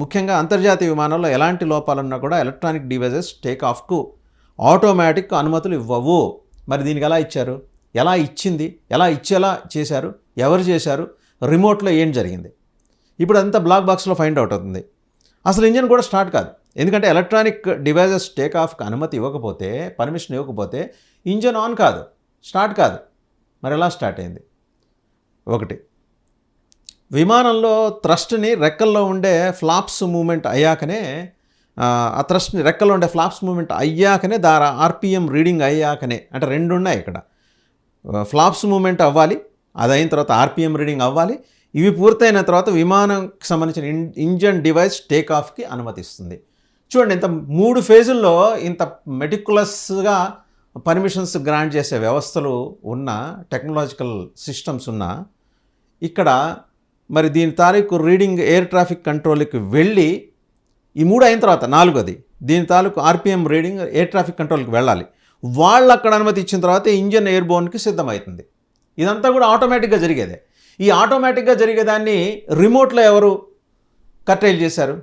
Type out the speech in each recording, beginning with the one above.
ముఖ్యంగా అంతర్జాతీయ విమానాల్లో ఎలాంటి లోపాలున్నా కూడా ఎలక్ట్రానిక్ డివైజెస్ టేక్ ఆఫ్కు ఆటోమేటిక్ అనుమతులు ఇవ్వవు. మరి దీనికి ఎలా ఇచ్చారు? ఎలా ఇచ్చింది? ఎలా ఇచ్చేలా చేశారు? ఎవరు చేశారు? రిమోట్లో ఏం జరిగింది? ఇప్పుడు అంతా బ్లాక్ బాక్స్లో ఫైండ్ అవుట్ అవుతుంది. అసలు ఇంజిన్ కూడా స్టార్ట్ కాదు. ఎందుకంటే ఎలక్ట్రానిక్ డివైజెస్ టేక్ ఆఫ్కి అనుమతి ఇవ్వకపోతే, పర్మిషన్ ఇవ్వకపోతే ఇంజిన్ ఆన్ కాదు, స్టార్ట్ కాదు. మరి ఎలా స్టార్ట్ అయింది? ఒకటి, విమానంలో థ్రస్ట్ని రెక్కల్లో ఉండే ఫ్లాప్స్ మూమెంట్ అయ్యాకనే ఆ థ్రస్ట్ని రెక్కల్లో ఉండే ఫ్లాప్స్ మూమెంట్ అయ్యాకనే ఆర్పిఎం రీడింగ్ అయ్యాకనే, అంటే రెండు ఉన్నాయి ఇక్కడ. ఫ్లాప్స్ మూమెంట్ అవ్వాలి, అది అయిన తర్వాత ఆర్పిఎం రీడింగ్ అవ్వాలి. ఇవి పూర్తయిన తర్వాత విమానంకి సంబంధించిన ఇంజన్ డివైస్ టేక్ ఆఫ్కి అనుమతిస్తుంది. చూడండి, ఇంత 3 ఫేజుల్లో ఇంత మెటిక్యులస్గా పర్మిషన్స్ గ్రాంట్ చేసే వ్యవస్థలు ఉన్న, టెక్నాలజికల్ సిస్టమ్స్ ఉన్న ఇక్కడ మరి దీని తాలూకు రీడింగ్ ఎయిర్ ట్రాఫిక్ కంట్రోల్కి వెళ్ళి, ఈ 3 అయిన తర్వాత 4వది దీని తాలూకు ఆర్పిఎం రీడింగ్ ఎయిర్ ట్రాఫిక్ కంట్రోల్కి వెళ్ళాలి. వాళ్ళు అక్కడ అనుమతి ఇచ్చిన తర్వాత ఇంజన్ ఎయిర్బోర్న్కి సిద్ధమవుతుంది. ఇదంతా కూడా ఆటోమేటిక్గా జరిగేదే. ఈ ఆటోమేటిక్గా జరిగేదాన్ని రిమోట్లో ఎవరు కర్టైల్ చేశారు?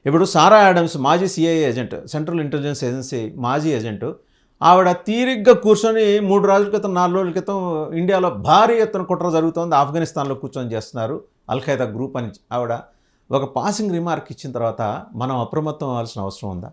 ఇప్పుడు సారా యాడమ్స్, మాజీ CIA agent, central intelligence agency మాజీ ఏజెంటు, ఆవిడ తీరిగ్గా కూర్చొని 3 రోజుల క్రితం 4 రోజుల క్రితం ఇండియాలో భారీ ఎత్తున కుట్ర జరుగుతోంది, ఆఫ్ఘనిస్తాన్లో కూర్చొని చేస్తున్నారు అల్ఖైదా గ్రూప్ అని ఆవిడ ఒక పాసింగ్ రిమార్క్ ఇచ్చిన తర్వాత మనం అప్రమత్తం అవ్వాల్సిన అవసరం ఉందా?